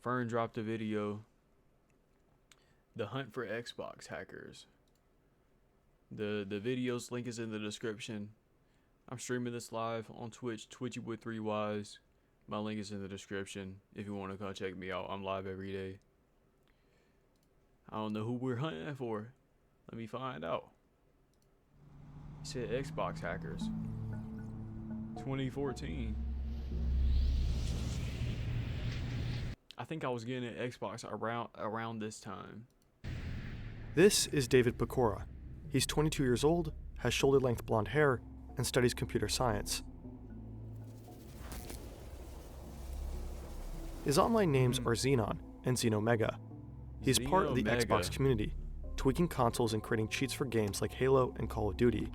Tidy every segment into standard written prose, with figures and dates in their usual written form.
Fern dropped a video. The hunt for Xbox hackers. The video's link is in the description. I'm streaming this live on Twitch, Twitchy with 3Ys. My link is in the description if you want to come check me out. I'm live every day. I don't know who we're hunting for. Let me find out. It said Xbox hackers. 2014. I think I was getting an Xbox around this time. This is David Pecora. He's 22 years old, has shoulder-length blonde hair, and studies computer science. His online names are Xenon and Xenomega. He's part of the Xbox community, tweaking consoles and creating cheats for games like Halo and Call of Duty.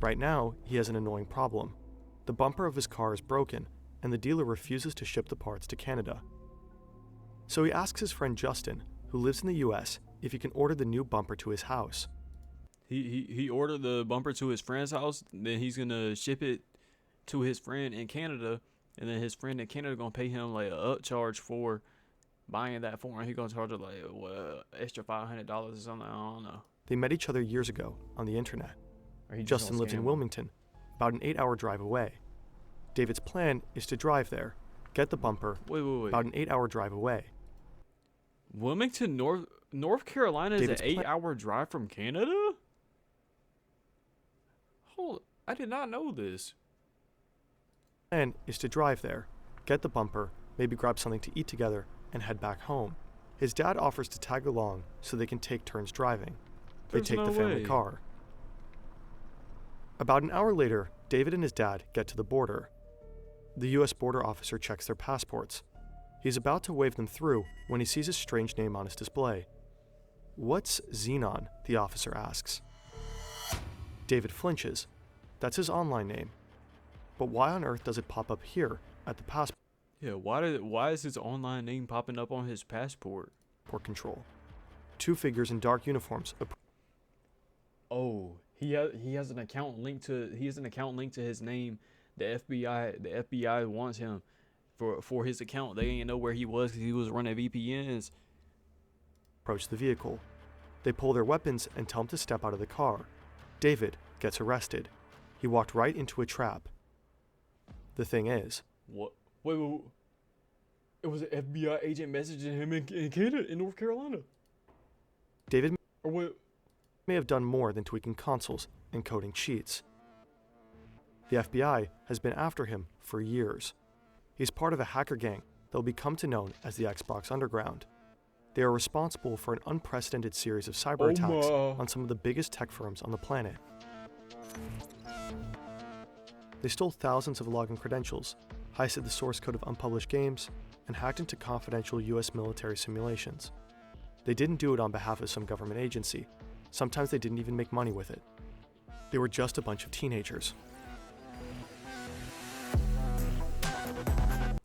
Right now, he has an annoying problem. The bumper of his car is broken, and the dealer refuses to ship the parts to Canada. So he asks his friend Justin, who lives in the US, if he can order the new bumper to his house. He ordered the bumper to his friend's house, then he's gonna ship it to his friend in Canada, and then his friend in Canada gonna pay him like an upcharge for buying that for him. He gonna charge it like extra $500 or something. I don't know. They met each other years ago on the internet. Or Justin lives in Wilmington, about an 8-hour drive away. David's plan is to drive there, get the bumper, wait. about an 8-hour drive away. Wilmington, North Carolina is an 8-hour drive from Canada? Hold, I did not know this. Plan is to drive there, get the bumper, maybe grab something to eat together, and head back home. His dad offers to tag along so they can take turns driving. They take the family car. About an hour later, David and his dad get to the border. The US border officer checks their passports. He's about to wave them through when he sees a strange name on his display. "What's Xenon?" the officer asks. David flinches. That's his online name. But why on earth does it pop up here at the passport Yeah, why is his online name popping up on his passport? control? Two figures in dark uniforms. Oh, he has an account linked to his name. The FBI wants him for his account. They didn't know where he was because he was running VPNs. Approach the vehicle. They pull their weapons and tell him to step out of the car. David gets arrested. He walked right into a trap. The thing is, What? Wait. It was an FBI agent messaging him in Canada, in North Carolina. David Or what? may have done more than tweaking consoles and coding cheats. The FBI has been after him for years. He's part of a hacker gang that will become to known as the Xbox Underground. They are responsible for an unprecedented series of cyber attacks on some of the biggest tech firms on the planet. They stole thousands of login credentials, heisted the source code of unpublished games, and hacked into confidential US military simulations. They didn't do it on behalf of some government agency. Sometimes they didn't even make money with it. They were just a bunch of teenagers.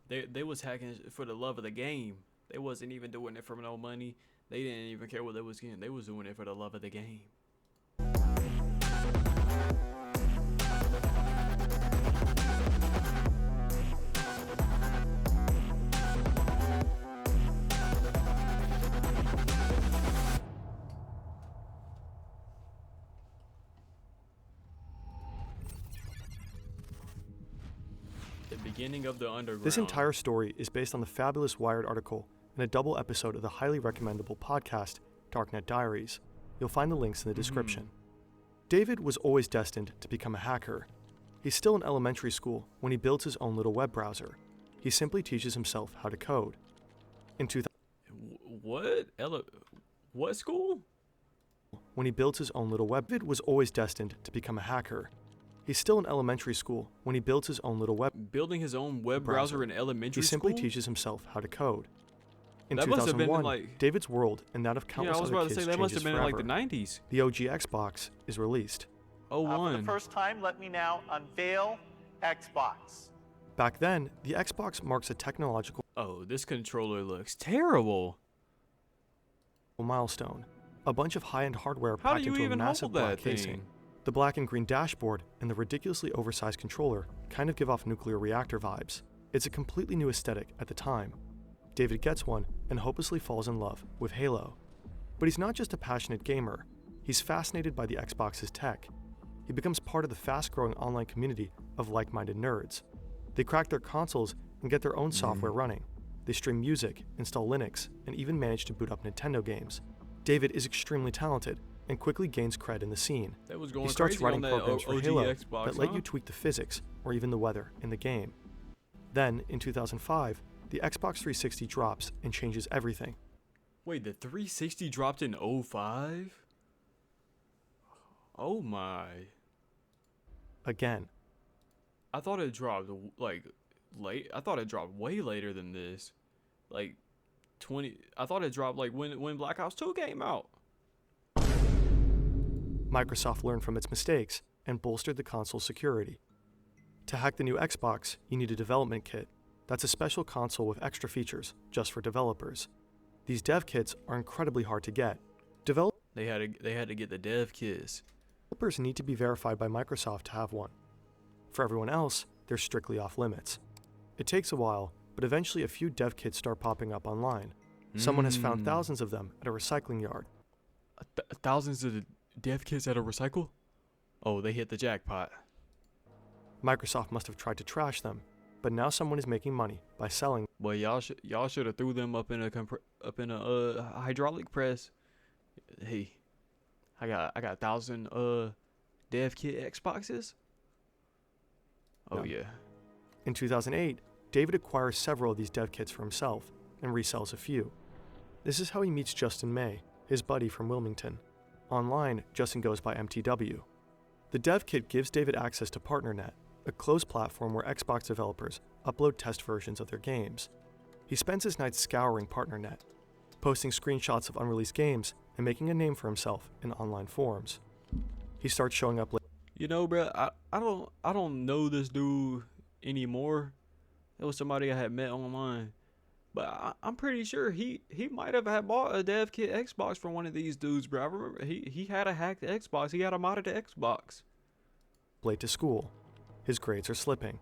They was hacking for the love of the game. They wasn't even doing it for no money. They didn't even care what they was getting. They was doing it for the love of the game. The beginning of the underground. This entire story is based on the fabulous Wired article and a double episode of the highly recommendable podcast, Darknet Diaries. You'll find the links in the description. David was always destined to become a hacker. He's still in elementary school when he builds his own little web browser. He simply teaches himself how to code. In 2000, What school? when he builds his own little web, David was always destined to become a hacker. He's still in elementary school when he builds his own little web Building his own web browser in elementary He school? simply teaches himself how to code. In That must have been 2001, like- David's world and that of Yeah, countless I was other about to kids say that must changes have been in like forever. the 90s. The OG Xbox is released. Oh, For the one. first time, let me now unveil Xbox. Back then, the Xbox marks a technological Oh, this controller looks terrible. milestone. A bunch of high-end hardware How do packed you into a even massive hold black that casing. thing? The black and green dashboard and the ridiculously oversized controller kind of give off nuclear reactor vibes. It's a completely new aesthetic at the time. David gets one and hopelessly falls in love with Halo. But he's not just a passionate gamer, he's fascinated by the Xbox's tech. He becomes part of the fast-growing online community of like-minded nerds. They crack their consoles and get their own software running. They stream music, install Linux, and even manage to boot up Nintendo games. David is extremely talented and quickly gains cred in the scene. That was going He starts crazy writing on that programs for OG Halo Xbox, that let huh? you tweak the physics or even the weather in the game. Then, in 2005, the Xbox 360 drops and changes everything. Wait, the 360 dropped in 05? Oh my. Again, I thought it dropped like late. I thought it dropped way later than this. Like 20. I thought it dropped like when Black Ops 2 came out. Microsoft learned from its mistakes and bolstered the console's security. To hack the new Xbox, you need a development kit. That's a special console with extra features just for developers. These dev kits are incredibly hard to get. They had to get the dev kits. Developers need to be verified by Microsoft to have one. For everyone else, they're strictly off limits. It takes a while, but eventually a few dev kits start popping up online. Someone has found thousands of them at a recycling yard. Thousands of dev kits at a recycle? Oh, they hit the jackpot. Microsoft must have tried to trash them, but now someone is making money by selling. Well, y'all should have threw them up in a hydraulic press. Hey, I got 1,000 dev kit Xboxes. Oh No. yeah. In 2008, David acquires several of these dev kits for himself and resells a few. This is how he meets Justin May, his buddy from Wilmington. Online, Justin goes by MTW. The dev kit gives David access to PartnerNet, a closed platform where Xbox developers upload test versions of their games. He spends his nights scouring PartnerNet, posting screenshots of unreleased games and making a name for himself in online forums. He starts showing up You know, bro, I don't know this dude anymore. It was somebody I had met online, but I'm pretty sure he might have had bought a dev kit Xbox from one of these dudes, bro. I remember he had a hacked Xbox. He had a modded Xbox. late to school. His grades are slipping.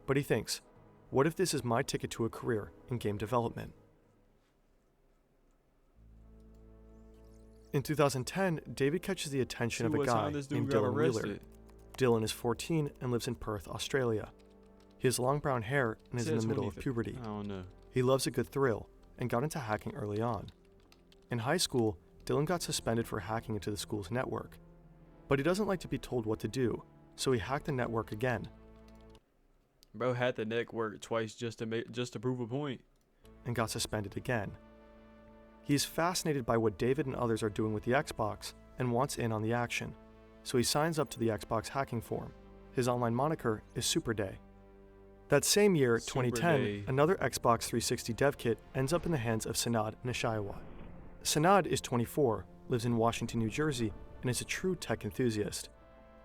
But he thinks, what if this is my ticket to a career in game development? In 2010, David catches the attention of a guy named Dylan Wheeler. Dylan is 14 and lives in Perth, Australia. He has long brown hair and is in the middle of puberty. I don't know. He loves a good thrill and got into hacking early on. In high school, Dylan got suspended for hacking into the school's network. But he doesn't like to be told what to do, so he hacked the network again Bro had the network twice just to prove a point. and got suspended again. He is fascinated by what David and others are doing with the Xbox and wants in on the action, so he signs up to the Xbox hacking forum. His online moniker is Superday. That same year, Super 2010, Day. another Xbox 360 dev kit ends up in the hands of Sanad Nishayawat. Sanad is 24, lives in Washington, New Jersey, and is a true tech enthusiast.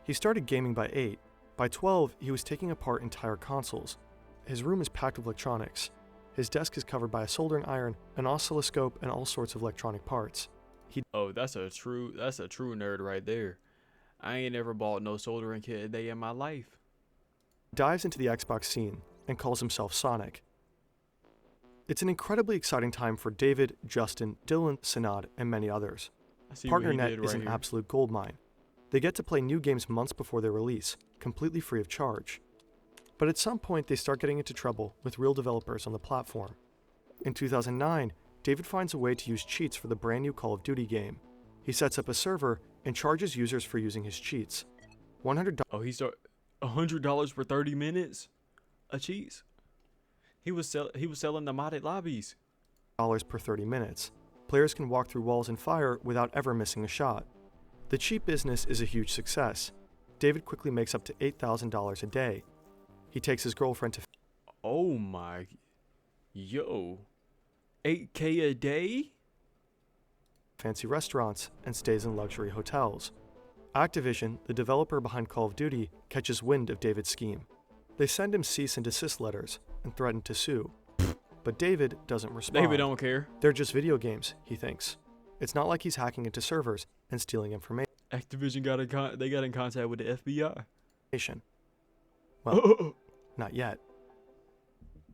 He started gaming by 8. By 12, he was taking apart entire consoles. His room is packed with electronics. His desk is covered by a soldering iron, an oscilloscope, and all sorts of electronic parts. Oh, that's a true nerd right there. I ain't ever bought no soldering kit a day in my life. Dives into the Xbox scene and calls himself Sonic. It's an incredibly exciting time for David, Justin, Dylan, Sanad, and many others. I see what he PartnerNet did is right an here. absolute goldmine. They get to play new games months before their release, completely free of charge. But at some point, they start getting into trouble with real developers on the platform. In 2009, David finds a way to use cheats for the brand new Call of Duty game. He sets up a server and charges users for using his cheats. $100 Oh, he start $100 for 30 minutes? A cheese? He was selling the modded lobbies. per 30 minutes. Players can walk through walls and fire without ever missing a shot. The cheat business is a huge success. David quickly makes up to $8,000 a day. He takes his girlfriend to Oh my, yo, 8K a day? fancy restaurants and stays in luxury hotels. Activision, the developer behind Call of Duty, catches wind of David's scheme. They send him cease and desist letters and threaten to sue. But David doesn't respond. David don't care. They're just video games, he thinks. It's not like he's hacking into servers and stealing information. Activision got in contact with the FBI. Well, not yet.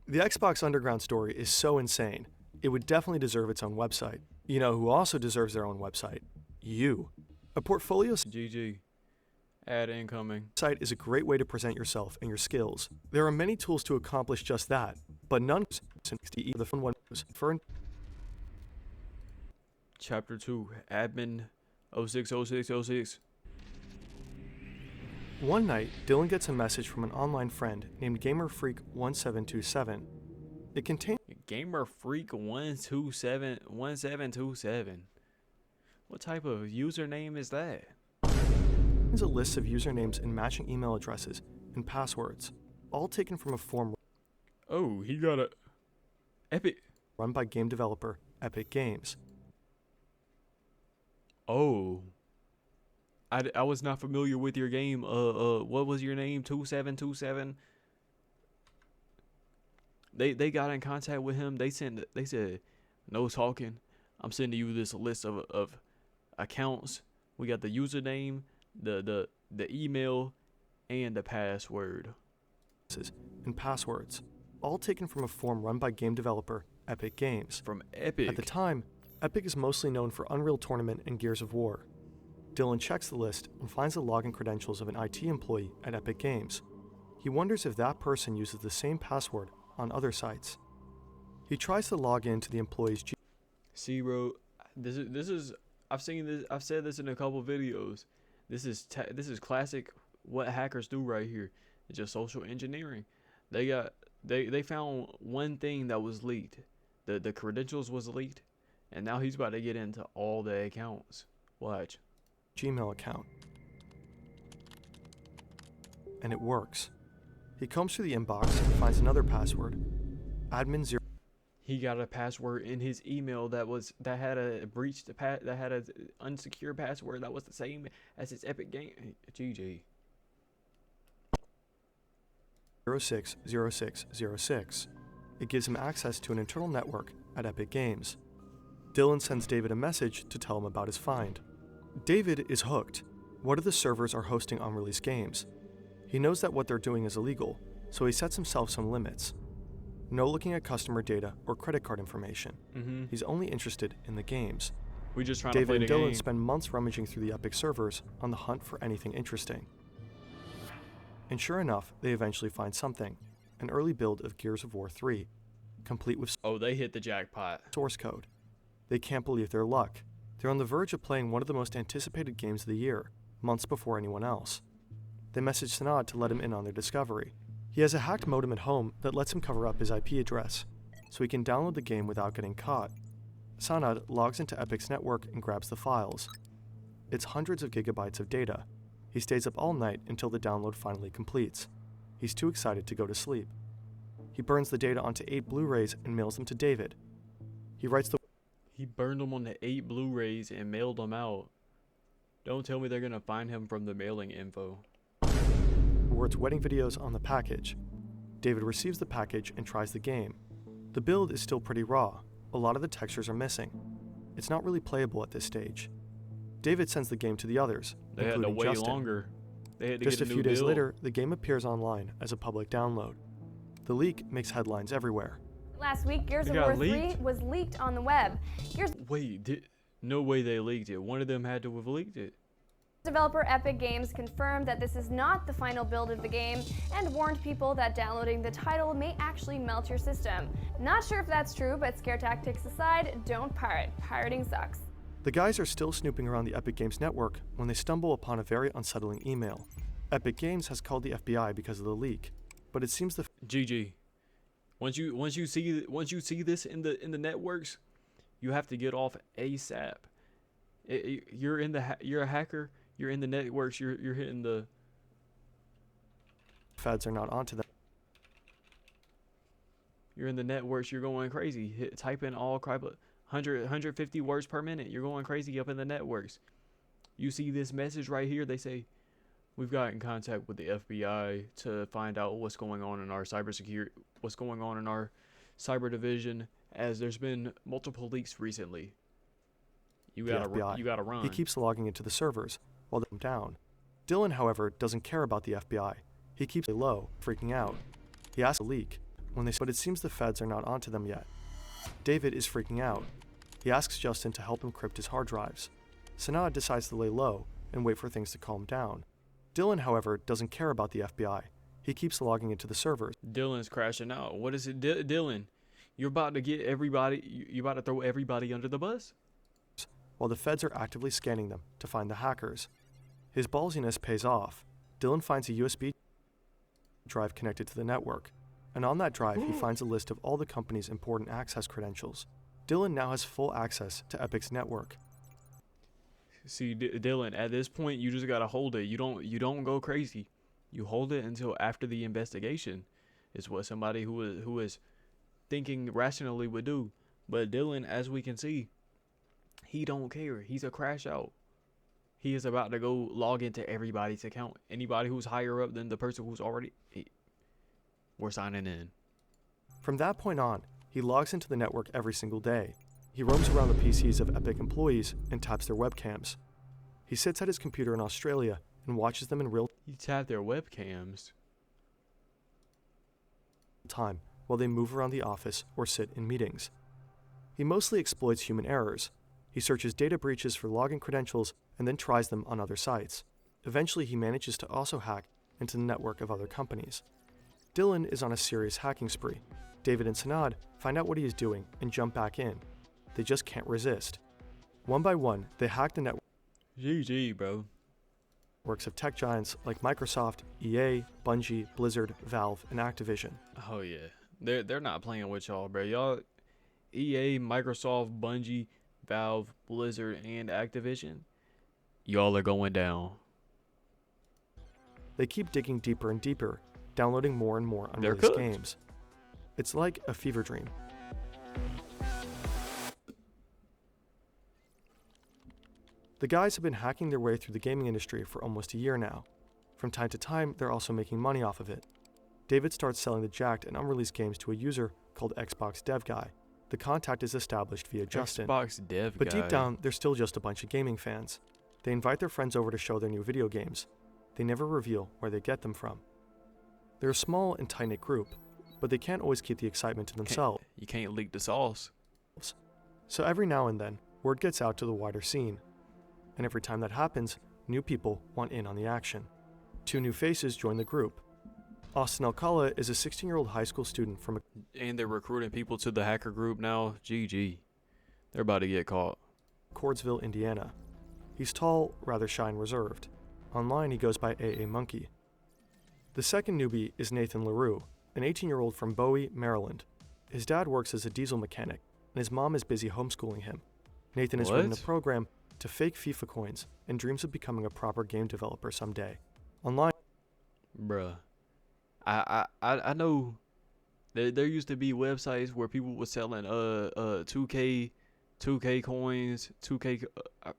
The Xbox Underground story is so insane, it would definitely deserve its own website. You know who also deserves their own website? You. A portfolio GG. Ad incoming. site is a great way to present yourself and your skills. There are many tools to accomplish just that, but none the fun one for Chapter 2. Admin 060606. One night, Dylan gets a message from an online friend named GamerFreak1727. It contains Gamer Freak 1727. What type of username is that? a list of usernames and matching email addresses and passwords, all taken from a form Oh, he got a Epic. run by game developer Epic Games. Oh. I was not familiar with your game. What was your name? 2727. They got in contact with him. They said no talking. I'm sending you this list of accounts. We got the username, the email, and the password. And passwords, all taken from a form run by game developer Epic Games. From Epic. At the time, Epic is mostly known for Unreal Tournament and Gears of War. Dylan checks the list and finds the login credentials of an IT employee at Epic Games. He wonders if that person uses the same password on other sites. He tries to log in to the employee's See, bro, this is I've seen this. I've said this in a couple videos. This is classic what hackers do right here. It's just social engineering. They found one thing that was leaked. The credentials was leaked, and now he's about to get into all the accounts. Watch. Gmail account. And it works. He combs through the inbox and finds another password. Admin 0. He got a password in his email that had a breached that had a unsecured password that was the same as his Epic game. GG. 060606. It gives him access to an internal network at Epic Games. Dylan sends David a message to tell him about his find. David is hooked. One of the servers are hosting unreleased games. He knows that what they're doing is illegal, so he sets himself some limits. No looking at customer data or credit card information. He's only interested in the games. We just trying to play David the and Dylan game. spend months rummaging through the Epic servers on the hunt for anything interesting. And sure enough, they eventually find something. An early build of Gears of War 3, complete with Oh, they hit the jackpot. source code. They can't believe their luck. They're on the verge of playing one of the most anticipated games of the year, months before anyone else. They message Sanad to let him in on their discovery. He has a hacked modem at home that lets him cover up his IP address, so he can download the game without getting caught. Sanad logs into Epic's network and grabs the files. It's hundreds of gigabytes of data. He stays up all night until the download finally completes. He's too excited to go to sleep. He burns the data onto 8 Blu-rays and mails them to David. He writes the He burned them on the 8 Blu-rays and mailed them out. Don't tell me they're gonna find him from the mailing info. words wedding videos on the package. David receives the package and tries the game. The build is still pretty raw. A lot of the textures are missing. It's not really playable at this stage. David sends the game to the others, They had to including wait Justin. longer. They had to Just get a a few new days build. later, the game appears online as a public download. The leak makes headlines everywhere. Last week, Gears It of got War 3 leaked? was leaked on the web. Gears Wait, no way they leaked it. One of them had to have leaked it. developer Epic Games confirmed that this is not the final build of the game and warned people that downloading the title may actually melt your system. Not sure if that's true, but scare tactics aside, don't pirate. Pirating sucks. The guys are still snooping around the Epic Games network when they stumble upon a very unsettling email. Epic Games has called the FBI because of the leak, but it seems the GG. Once you see this in the networks, you have to get off ASAP. You're a hacker. You're in the networks. You're hitting the. feds are not onto them. You're in the networks. You're going crazy. Type in all crap. 150 words per minute. You're going crazy up in the networks. You see this message right here. They say, we've got in contact with the FBI to find out what's going on in our cybersecurity, what's going on in our cyber division, as there's been multiple leaks recently. You The gotta FBI. you gotta run. He keeps logging into the servers while they're down. Dylan, however, doesn't care about the FBI. He keeps it low, freaking out. He asks a leak. but it seems the feds are not onto them yet. David is freaking out. He asks Justin to help him crypt his hard drives. Sanad decides to lay low and wait for things to calm down. Dylan, however, doesn't care about the FBI. He keeps logging into the servers. Dylan's crashing out. What is it, Dylan? You're about to get everybody. You're about to throw everybody under the bus? While the feds are actively scanning them to find the hackers. His ballsiness pays off. Dylan finds a USB drive connected to the network, and on that drive he finds a list of all the company's important access credentials. Dylan now has full access to Epic's network. See, Dylan, at this point, you just gotta hold it. You don't go crazy. You hold it until after the investigation. Is what somebody who is thinking rationally would do. But Dylan, as we can see, he don't care. He's a crash out. He is about to go log into everybody's account. Anybody who's higher up than the person who's already... we're signing in. From that point on, he logs into the network every single day. He roams around the PCs of Epic employees and taps their webcams. He sits at his computer in Australia and watches them in real You tap their webcams. time while they move around the office or sit in meetings. He mostly exploits human errors. He searches data breaches for login credentials and then tries them on other sites. Eventually, he manages to also hack into the network of other companies. Dylan is on a serious hacking spree. David and Sanad find out what he is doing and jump back in. They just can't resist. One by one, they hack the GG, bro. networks of tech giants like Microsoft, EA, Bungie, Blizzard, Valve, and Activision. Oh yeah, they're not playing with y'all, bro. Y'all, EA, Microsoft, Bungie, Valve, Blizzard, and Activision, y'all are going down. They keep digging deeper and deeper, downloading more and more They're unreleased cooked. games. It's like a fever dream. The guys have been hacking their way through the gaming industry for almost a year now. From time to time, they're also making money off of it. David starts selling the jacked and unreleased games to a user called Xbox Dev Guy. The contact is established via Justin. Xbox Dev But Guy. deep down, they're still just a bunch of gaming fans. They invite their friends over to show their new video games. They never reveal where they get them from. They're a small and tight-knit group, but they can't always keep the excitement to themselves. You can't leak the sauce. So every now and then, word gets out to the wider scene. And every time that happens, new people want in on the action. Two new faces join the group. Austin Alcala is a 16-year-old high school student from And they're recruiting people to the hacker group now. GG. They're about to get caught. Cordsville, Indiana. He's tall, rather shy and reserved. Online, he goes by AA Monkey. The second newbie is Nathan LaRue, an 18-year-old from Bowie, Maryland. His dad works as a diesel mechanic, and his mom is busy homeschooling him. Nathan has written a What? program to fake FIFA coins and dreams of becoming a proper game developer someday. Online, Bruh. I know there used to be websites where people were selling 2K coins, 2K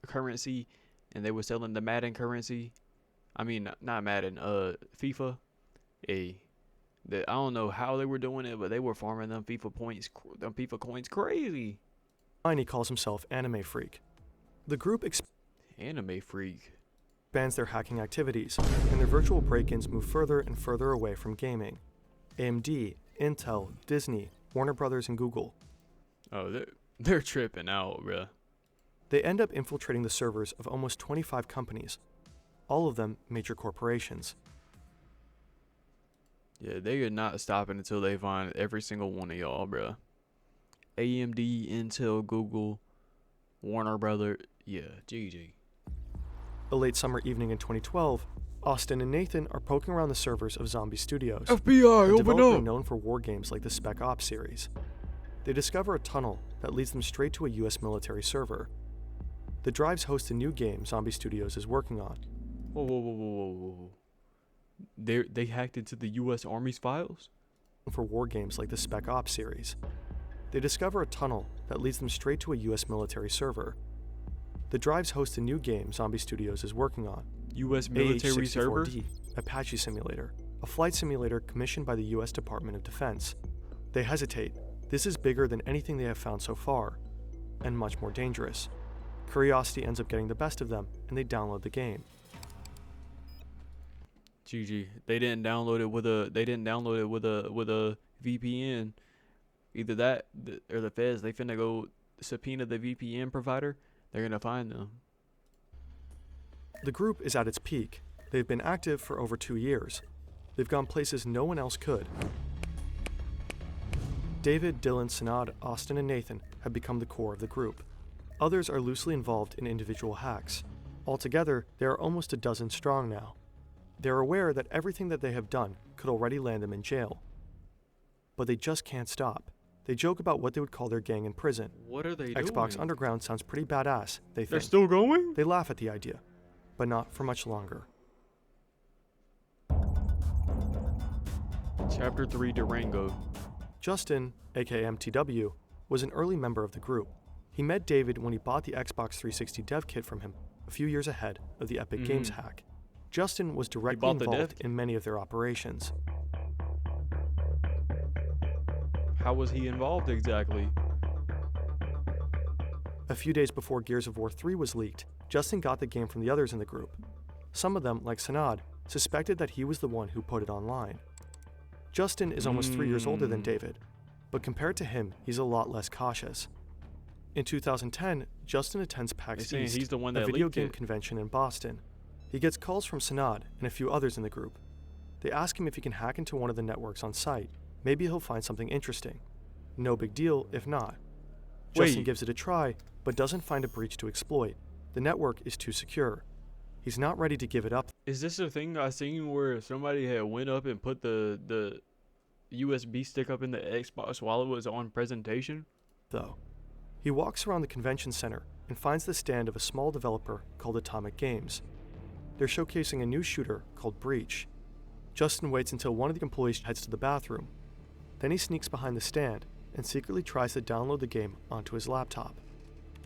currency, and they were selling the Madden currency. I mean, not Madden, FIFA. I don't know how they were doing it, but they were farming them FIFA points, them FIFA coins crazy. he calls himself Anime Freak. The group Anime freak. expands their hacking activities, and their virtual break-ins move further and further away from gaming. AMD, Intel, Disney, Warner Brothers, and Google. Oh, they're tripping out, bruh. They end up infiltrating the servers of almost 25 companies, all of them major corporations. Yeah, they are not stopping until they find every single one of y'all, bruh. AMD, Intel, Google, Warner Brother. Yeah, GG. A late summer evening in 2012, Austin and Nathan are poking around the servers of Zombie Studios, FBI, a developer known for war games like the Spec Ops series. They discover a tunnel that leads them straight to a US military server. The drives host a new game Zombie Studios is working on. Whoa. They hacked into the U.S. Army's files? For war games like the Spec Ops series. They discover a tunnel that leads them straight to a US military server. The drives host a new game Zombie Studios is working on. U.S. military server? AH-64D, Apache Simulator, a flight simulator commissioned by the US Department of Defense. They hesitate. This is bigger than anything they have found so far, and much more dangerous. Curiosity ends up getting the best of them, and they download the game. GG. They didn't download it with a VPN, either that or the feds, they finna go subpoena the VPN provider. They're gonna find them. The group is at its peak. They've been active for over 2 years. They've gone places no one else could. David, Dylan, Sanad, Austin, and Nathan have become the core of the group. Others are loosely involved in individual hacks. Altogether, there are almost a dozen strong now. They're aware that everything that they have done could already land them in jail. But they just can't stop. They joke about what they would call their gang in prison. What are they Xbox doing? Underground sounds pretty badass, they They're think. still going? They laugh at the idea, but not for much longer. Chapter 3, Durango. Justin, aka MTW, was an early member of the group. He met David when he bought the Xbox 360 dev kit from him a few years ahead of the Epic Games hack. Justin was directly bought the dev involved in many of their operations. How was he involved exactly? A few days before Gears of War 3 was leaked, Justin got the game from the others in the group. Some of them, like Sanad, suspected that he was the one who put it online. Justin is almost 3 years older than David, but compared to him, he's a lot less cautious. In 2010, Justin attends PAX They're saying East, he's the one a that video leaked game it. convention in Boston. He gets calls from Sanad and a few others in the group. They ask him if he can hack into one of the networks on site. Maybe he'll find something interesting. No big deal if not. Justin Wait. gives it a try, but doesn't find a breach to exploit. The network is too secure. He's not ready to give it up, Is this a thing I seen where somebody had went up and put the USB stick up in the Xbox while it was on presentation? though. He walks around the convention center and finds the stand of a small developer called Atomic Games. They're showcasing a new shooter called Breach. Justin waits until one of the employees heads to the bathroom. Then he sneaks behind the stand and secretly tries to download the game onto his laptop.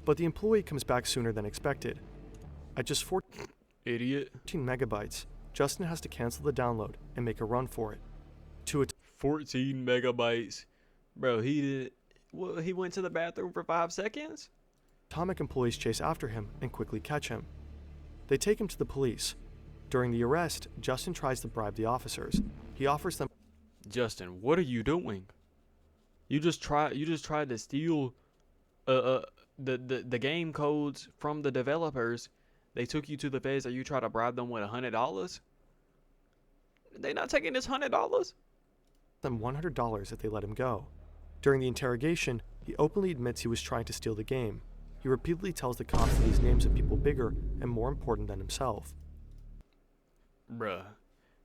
But the employee comes back sooner than expected. At just 14 Idiot. megabytes, Justin has to cancel the download and make a run for it. To 14 megabytes. Bro, he went to the bathroom for 5 seconds? Atomic employees chase after him and quickly catch him. They take him to the police. During the arrest, Justin tries to bribe the officers. He offers them Justin, what are you doing? You just tried to steal the game codes from the developers. They took you to the feds and you try to bribe them with $100? They not taking this $100? $100 if they let him go. During the interrogation, he openly admits he was trying to steal the game. He repeatedly tells the cops that he's names of people bigger and more important than himself. Bruh.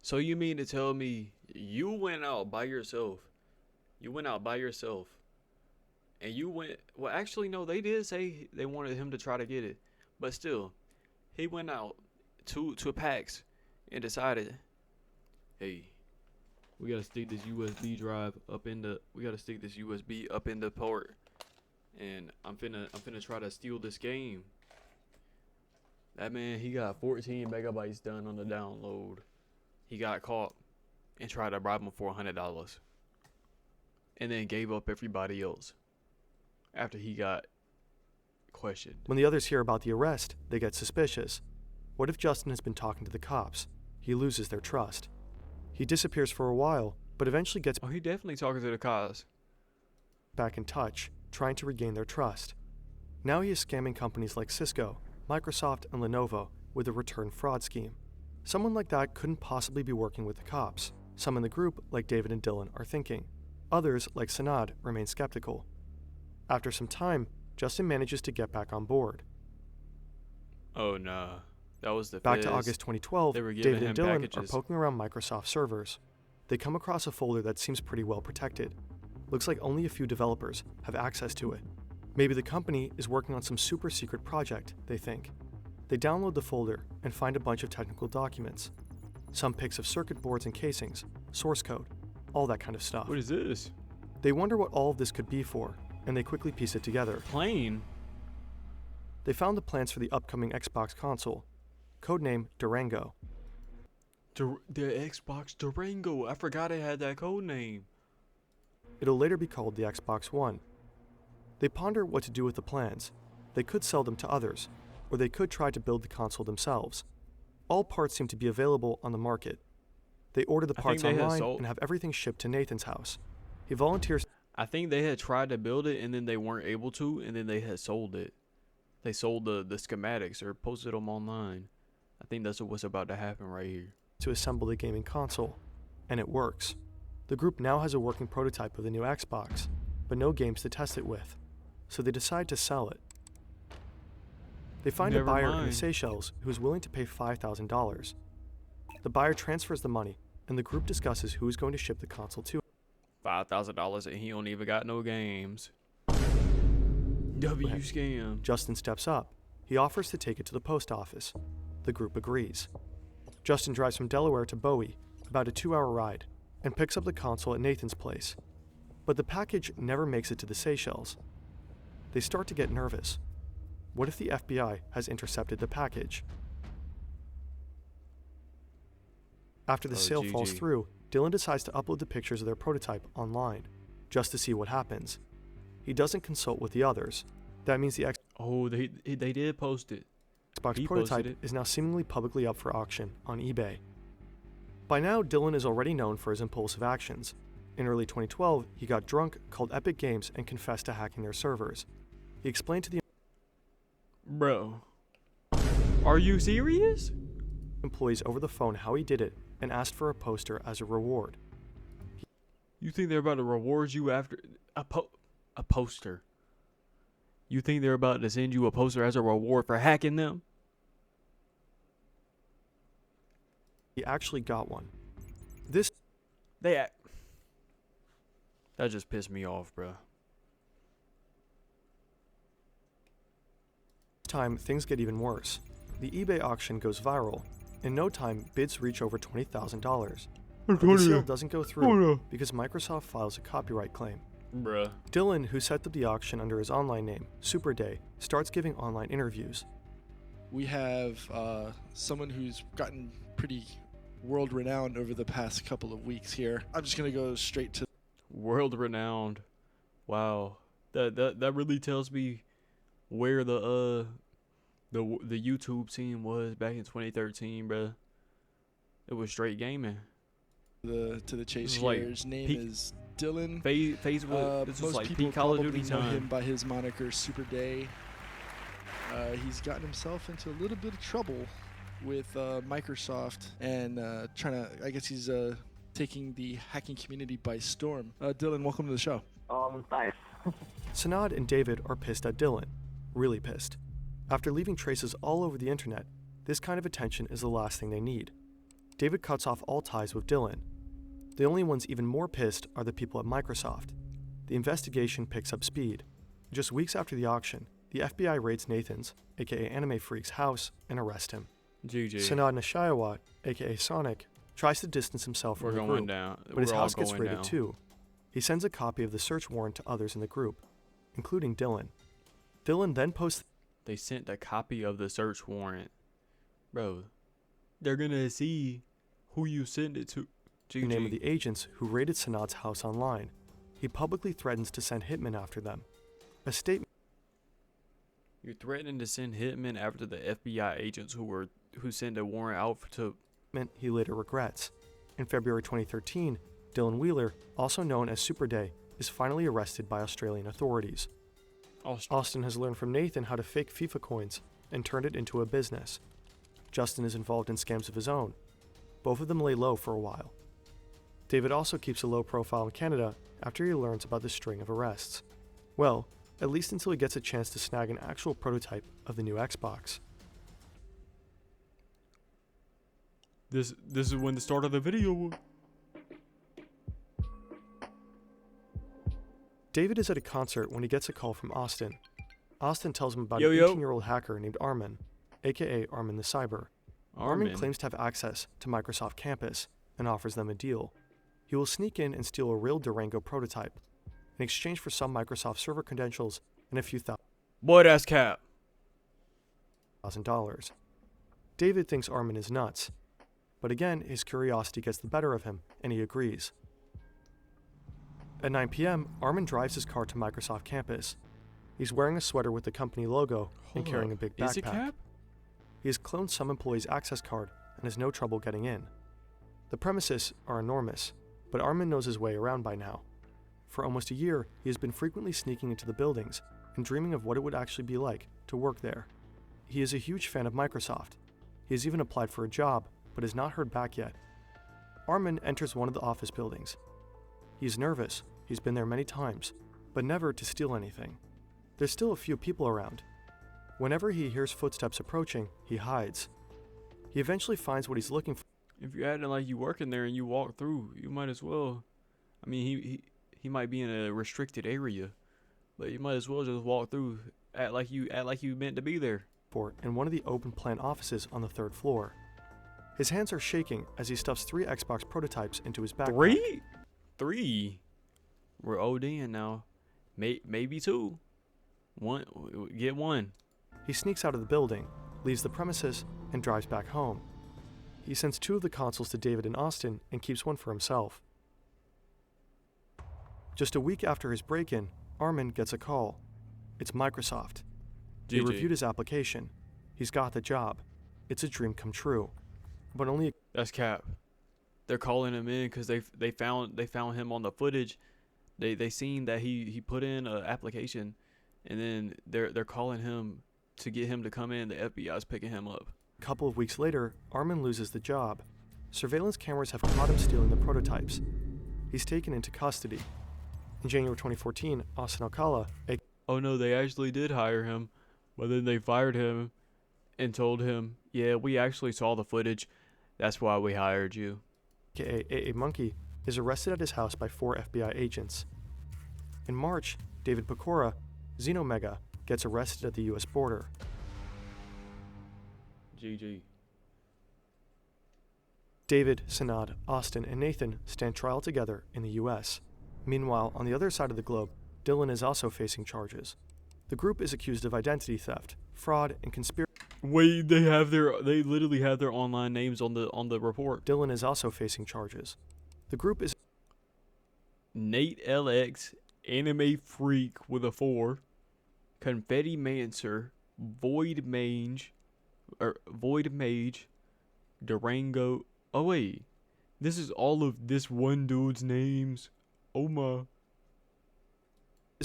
So you mean to tell me you went out by yourself? You went out by yourself. And you went... Well, actually, no, they did say they wanted him to try to get it. But still, he went out to PAX and decided, hey, we gotta stick this USB drive up in the... We gotta stick this USB up in the port. And I'm finna try to steal this game. That man, he got 14 megabytes done on the download. He got caught and tried to bribe him for $100. And then gave up everybody else after he got questioned. When the others hear about the arrest, they get suspicious. What if Justin has been talking to the cops? He loses their trust. He disappears for a while, but eventually gets Oh, he definitely talking to the cops. back in touch, trying to regain their trust. Now he is scamming companies like Cisco, Microsoft, and Lenovo with a return fraud scheme. Someone like that couldn't possibly be working with the cops. Some in the group, like David and Dylan, are thinking. Others, like Sanad, remain skeptical. After some time, Justin manages to get back on board. Oh, nah. That was the Back to feds. August 2012, They were giving David and him Dylan packages. are poking around Microsoft servers. They come across a folder that seems pretty well protected. Looks like only a few developers have access to it. Maybe the company is working on some super secret project, they think. They download the folder and find a bunch of technical documents. Some pics of circuit boards and casings, source code, all that kind of stuff. What is this? They wonder what all of this could be for, and they quickly piece it together. Plane? They found the plans for the upcoming Xbox console, codename Durango. The Xbox Durango. I forgot it had that code name. It'll later be called the Xbox One. They ponder what to do with the plans. They could sell them to others, or they could try to build the console themselves. All parts seem to be available on the market. They order the I think parts they had online sold- and have everything shipped to Nathan's house. He He volunteers I think they had tried to build it and then they weren't able to, and then they had sold it. They sold the schematics or posted them online. I think that's what's about to happen right here. to assemble the gaming console, and it works. The group now has a working prototype of the new Xbox, but no games to test it with, so they decide to sell it. They find a Never buyer in the mind. Seychelles who is willing to pay $5,000. The buyer transfers the money, and the group discusses who is going to ship the console to. $5,000 and he don't even got no games. W Okay. scam. Justin steps up. He offers to take it to the post office. The group agrees. Justin drives from Delaware to Bowie, about a 2-hour ride, and picks up the console at Nathan's place. But the package never makes it to the Seychelles. They start to get nervous. What if the FBI has intercepted the package? After the Oh, sale falls GG. through, Dylan decides to upload the pictures of their prototype online, just to see what happens. He doesn't consult with the others. That means the Oh, they did post it. Xbox He prototype posted it. is now seemingly publicly up for auction on eBay. By now, Dylan is already known for his impulsive actions. In early 2012, he got drunk, called Epic Games, and confessed to hacking their servers. He explained to the Bro. Are you serious? employees over the phone how he did it and asked for a poster as a reward. You think they're about to reward you after a poster? You think they're about to send you a poster as a reward for hacking them? He actually got one. This That just pissed me off, bro. time, things get even worse. The eBay auction goes viral. In no time, bids reach over $20,000. But the sale doesn't go through because Microsoft files a copyright claim. Bruh. Dylan, who set up the auction under his online name, Super Day, starts giving online interviews. We have someone who's gotten pretty world renowned over the past couple of weeks here. I'm just gonna go straight to World renowned. Wow. That really tells me where the YouTube scene was back in 2013, bruh. It was straight gaming. the chase This is here. like His name peak- is Dylan. Facebook. This was Most like people peak Call of probably Duty know him time. by his moniker Super Day. He's gotten himself into a little bit of trouble with Microsoft and trying to. I guess he's taking the hacking community by storm. Dylan, welcome to the show. Nice. Sanad and David are pissed at Dylan. Really pissed. After leaving traces all over the internet, this kind of attention is the last thing they need. David cuts off all ties with Dylan. The only ones even more pissed are the people at Microsoft. The investigation picks up speed. Just weeks after the auction, the FBI raids Nathan's, aka Anime Freak's, house and arrest him. GG. Sanad Nishayawat, aka Sonic, tries to distance himself We're from the going group, down. but his We're all house gets going raided down. too. He sends a copy of the search warrant to others in the group, including Dylan. Dylan then posts They sent a copy of the search warrant. Bro, they're gonna see who you send it to. the name of the agents who raided Sanad's house online. He publicly threatens to send hitmen after them. A statement You're threatening to send hitmen after the FBI agents who sent a warrant out to. he later regrets. In February 2013, Dylan Wheeler, also known as Super Day, is finally arrested by Australian authorities. Austin has learned from Nathan how to fake FIFA coins and turned it into a business. Justin is involved in scams of his own. Both of them lay low for a while. David also keeps a low profile in Canada after he learns about the string of arrests. Well, at least until he gets a chance to snag an actual prototype of the new Xbox. This is when the start of the video was. David is at a concert when he gets a call from Austin. Austin tells him about Yo, an yo. 18-year-old hacker named Armin, aka Armin the Cyber. Armin Armin. claims to have access to Microsoft Campus and offers them a deal. He will sneak in and steal a real Durango prototype in exchange for some Microsoft server credentials and a few Boy, that's cap. $1,000. David thinks Armin is nuts, but again, his curiosity gets the better of him and he agrees. At 9 p.m., Armin drives his car to Microsoft Campus. He's wearing a sweater with the company logo and Hold carrying up. a big Is it backpack. cap? He has cloned some employee's access card and has no trouble getting in. The premises are enormous, but Armin knows his way around by now. For almost a year, he has been frequently sneaking into the buildings and dreaming of what it would actually be like to work there. He is a huge fan of Microsoft. He has even applied for a job, but has not heard back yet. Armin enters one of the office buildings. He is nervous. He's been there many times, but never to steal anything. There's still a few people around. Whenever he hears footsteps approaching, he hides. He eventually finds what he's looking for. If you're acting like you work in there and you walk through, you might as well. I mean, he might be in a restricted area, but you might as well just walk through, act like you meant to be there. In one of the open plan offices on the 3rd floor. His hands are shaking as he stuffs 3 Xbox prototypes into his backpack. 3? We're ODing now. Maybe 2. Get 1. He sneaks out of the building, leaves the premises, and drives back home. He sends 2 of the consoles to David and Austin and keeps one for himself. Just a week after his break-in, Armin gets a call. It's Microsoft. They GG. reviewed his application. He's got the job. It's a dream come true. But only That's cap. They're calling him in because they found him on the footage. They seen that he put in an application, and then they're calling him to get him to come in. The FBI's picking him up. a couple of weeks later, Armin loses the job. Surveillance cameras have caught him stealing the prototypes. He's taken into custody. In January 2014, Austin Alcala, Oh no, they actually did hire him, but then they fired him and told him, yeah, we actually saw the footage. That's why we hired you. aka AA Monkey, is arrested at his house by 4 FBI agents. In March, David Pecora, Xenomega, gets arrested at the US border. GG. David, Sanad, Austin, and Nathan stand trial together in the US. Meanwhile, on the other side of the globe, Dylan is also facing charges. The group is accused of identity theft, fraud, and conspiracy. Wait, they literally have their online names on the report. Dylan is also facing charges. The group is Nate LX, Anime Freak with a 4, Confetti Mancer, Void Mage, Durango. Oh wait, this is all of this one dude's names. Oh my.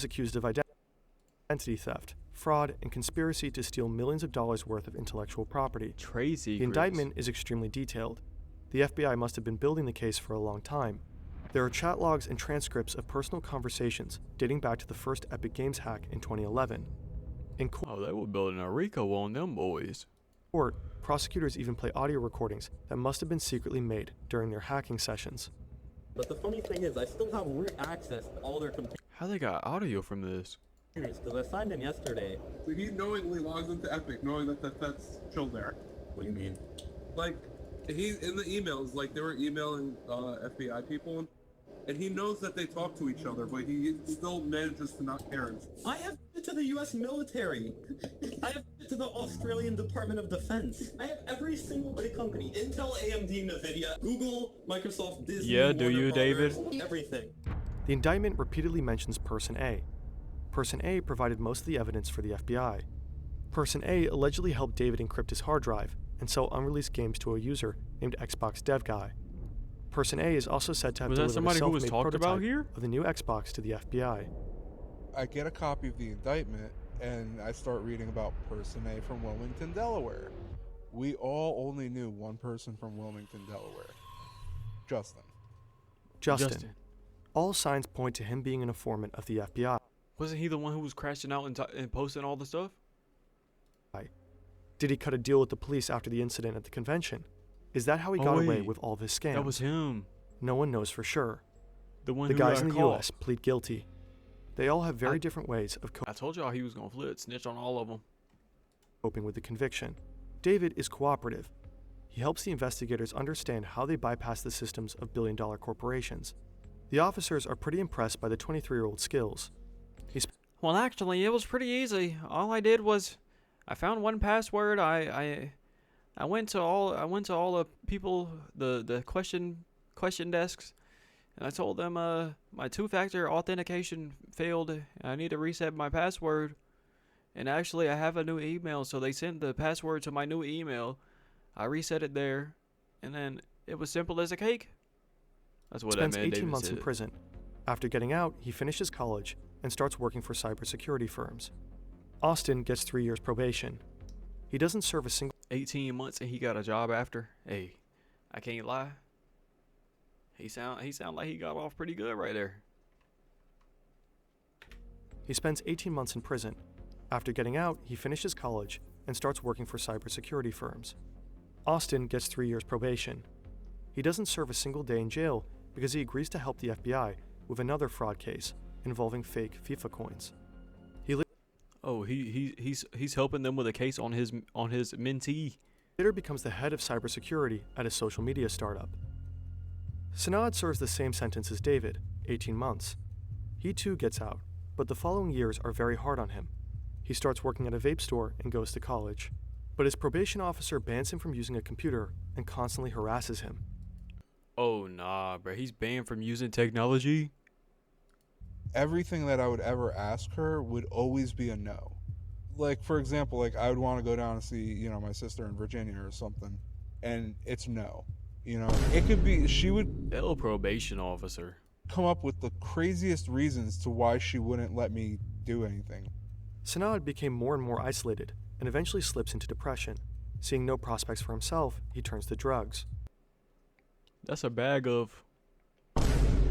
accused of identity theft, fraud, and conspiracy to steal millions of dollars worth of intellectual property. Tracy. The indictment is extremely detailed. The FBI must have been building the case for a long time. There are chat logs and transcripts of personal conversations dating back to the first Epic Games hack in 2011. In Oh, they were building a Rico on them boys. court, prosecutors even play audio recordings that must have been secretly made during their hacking sessions. But the funny thing is, I still have root access to all their computers How they got audio from this? because I signed in yesterday. So he knowingly logs into Epic, knowing that that's still there. What do you mean? Like, he in the emails, like they were emailing FBI people, and he knows that they talk to each other, but he still manages to not care. I have it to the U.S. military. I have it to the Australian Department of Defense. I have every single big company: Intel, AMD, Nvidia, Google, Microsoft, Disney. Yeah, do Warner you, Brothers, David? Everything. The indictment repeatedly mentions Person A. Person A provided most of the evidence for the FBI. Person A allegedly helped David encrypt his hard drive and sell unreleased games to a user named Xbox Dev Guy. Person A is also said to have Was that delivered a somebody who was self-made talked about prototype here? of the new Xbox to the FBI. I get a copy of the indictment and I start reading about Person A from Wilmington, Delaware. We all only knew one person from Wilmington, Delaware. Justin. Justin. All signs point to him being an informant of the FBI. Wasn't he the one who was crashing out and posting all the stuff? Did he cut a deal with the police after the incident at the convention? Is that how he Oh, got away wait. with all of his scams? That was him. No one knows for sure. The one The who guys got in the caught. US plead guilty. They all have very I- different ways of I told y'all he was gonna flip, snitch on all of them. coping with the conviction. David is cooperative. He helps the investigators understand how they bypass the systems of billion-dollar corporations. The officers are pretty impressed by the 23-year-old's skills. Well, actually, it was pretty easy. All I did was, I found one password. I went to all the people, the question desks, and I told them my 2-factor authentication failed. I need to reset my password. And actually, I have a new email, so they sent the password to my new email. I reset it there, and then it was simple as a cake. That's what I Spends meant. 18 months in prison. After getting out, he finishes college and starts working for cybersecurity firms. Austin gets 3 years probation. He doesn't serve a single 18 months and he got a job after. Hey, I can't lie. He sound like he got off pretty good right there. He spends 18 months in prison. After getting out, he finishes college and starts working for cybersecurity firms. Austin gets 3 years probation. He doesn't serve a single day in jail because he agrees to help the FBI with another fraud case involving fake FIFA coins. Oh, he's helping them with a case on his mentee. Later becomes the head of cybersecurity at a social media startup. Sanad serves the same sentence as David, 18 months. He too gets out, but the following years are very hard on him. He starts working at a vape store and goes to college. But his probation officer bans him from using a computer and constantly harasses him. Oh nah, bro. He's banned from using technology. Everything that I would ever ask her would always be a no. Like, for example, like I would want to go down and see, you know, my sister in Virginia or something, and it's no. You know, it could be, she would That little probation officer. come up with the craziest reasons to why she wouldn't let me do anything. Sanad became more and more isolated and eventually slips into depression. Seeing no prospects for himself, he turns to drugs. That's a bag of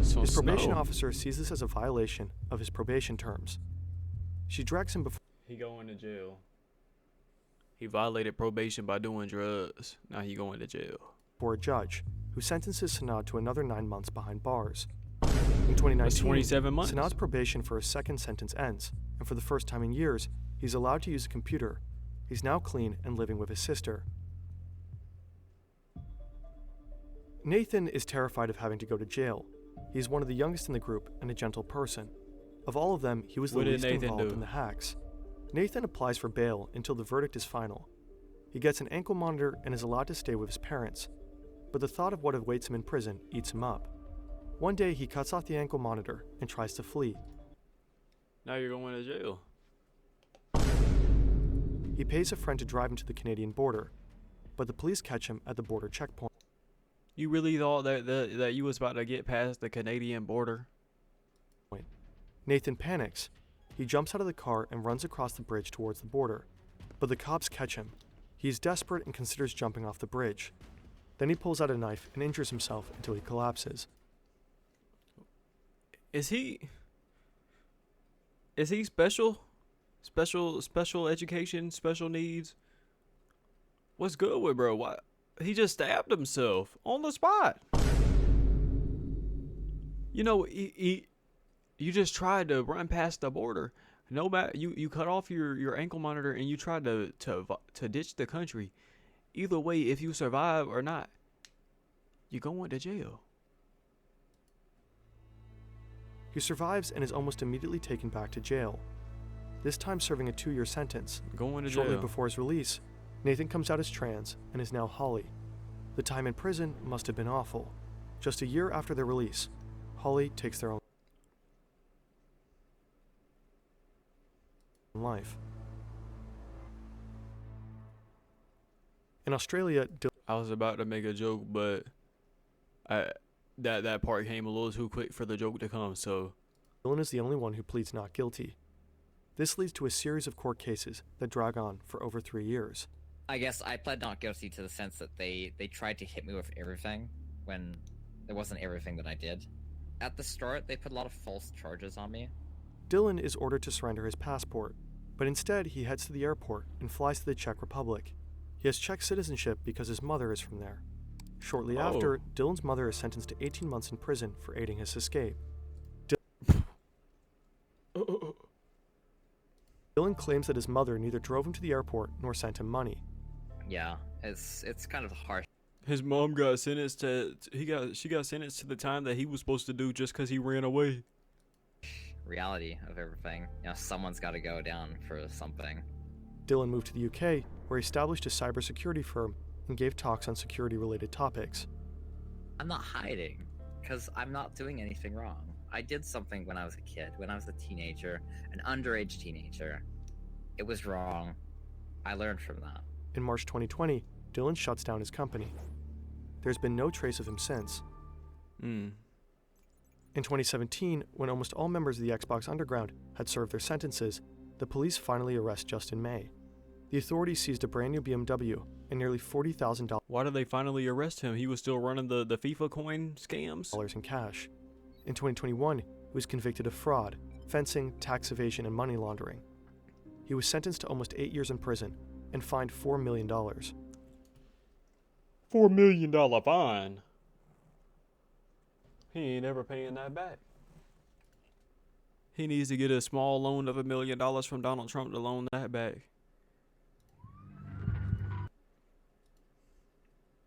some His probation snow. officer sees this as a violation of his probation terms. She drags him He going to jail. He violated probation by doing drugs. Now he going to jail. before a judge, who sentences Sanad to another 9 months behind bars. In 2019, That's 27 months. Sanad's probation for his second sentence ends, and for the first time in years, he's allowed to use a computer. He's now clean and living with his sister. Nathan is terrified of having to go to jail. He's one of the youngest in the group and a gentle person. Of all of them, he was the What did least Nathan involved do? in the hacks. Nathan applies for bail until the verdict is final. He gets an ankle monitor and is allowed to stay with his parents. But the thought of what awaits him in prison eats him up. One day, he cuts off the ankle monitor and tries to flee. Now you're going to jail. He pays a friend to drive him to the Canadian border, but the police catch him at the border checkpoint. You really thought that you was about to get past the Canadian border? Nathan panics. He jumps out of the car and runs across the bridge towards the border, but the cops catch him. He is desperate and considers jumping off the bridge. Then he pulls out a knife and injures himself until he collapses. Is he special? Special education, special needs? What's good with bro? Why he just stabbed himself on the spot? You know, you just tried to run past the border. No matter you cut off your ankle monitor and you tried to ditch the country. Either way, if you survive or not, you're going to jail. He survives and is almost immediately taken back to jail, this time serving a 2-year sentence. Going to Shortly jail. before his release, Nathan comes out as trans and is now Holly. The time in prison must have been awful. Just a year after their release, Holly takes their own life. In Australia, I was about to make a joke, but that part came a little too quick for the joke to come, so Dylan is the only one who pleads not guilty. This leads to a series of court cases that drag on for over 3 years. I guess I pled not guilty to the sense that they tried to hit me with everything when it wasn't everything that I did. At the start, they put a lot of false charges on me. Dylan is ordered to surrender his passport, but instead he heads to the airport and flies to the Czech Republic. He has Czech citizenship because his mother is from there. Shortly after, Dylan's mother is sentenced to 18 months in prison for aiding his escape. Dylan claims that his mother neither drove him to the airport nor sent him money. Yeah, it's kind of harsh. his mom got sentenced to she got sentenced to the time that he was supposed to do just because he ran away. Reality of everything. You know, someone's got to go down for something. Dylan moved to the UK, where he established a cybersecurity firm and gave talks on security-related topics. I'm not hiding, because I'm not doing anything wrong. I did something when I was a kid, when I was a teenager, an underage teenager. It was wrong. I learned from that. In March 2020, Dylan shuts down his company. There's been no trace of him since. Hmm. In 2017, when almost all members of the Xbox Underground had served their sentences, the police finally arrest Justin May. The authorities seized a brand new BMW and nearly $40,000 Why did they finally arrest him? He was still running the FIFA coin scams? in cash. In 2021, he was convicted of fraud, fencing, tax evasion, and money laundering. He was sentenced to almost 8 years in prison and fined $4 million. $4 million fine. He ain't ever paying that back. He needs to get a small loan of $1 million from Donald Trump to loan that back.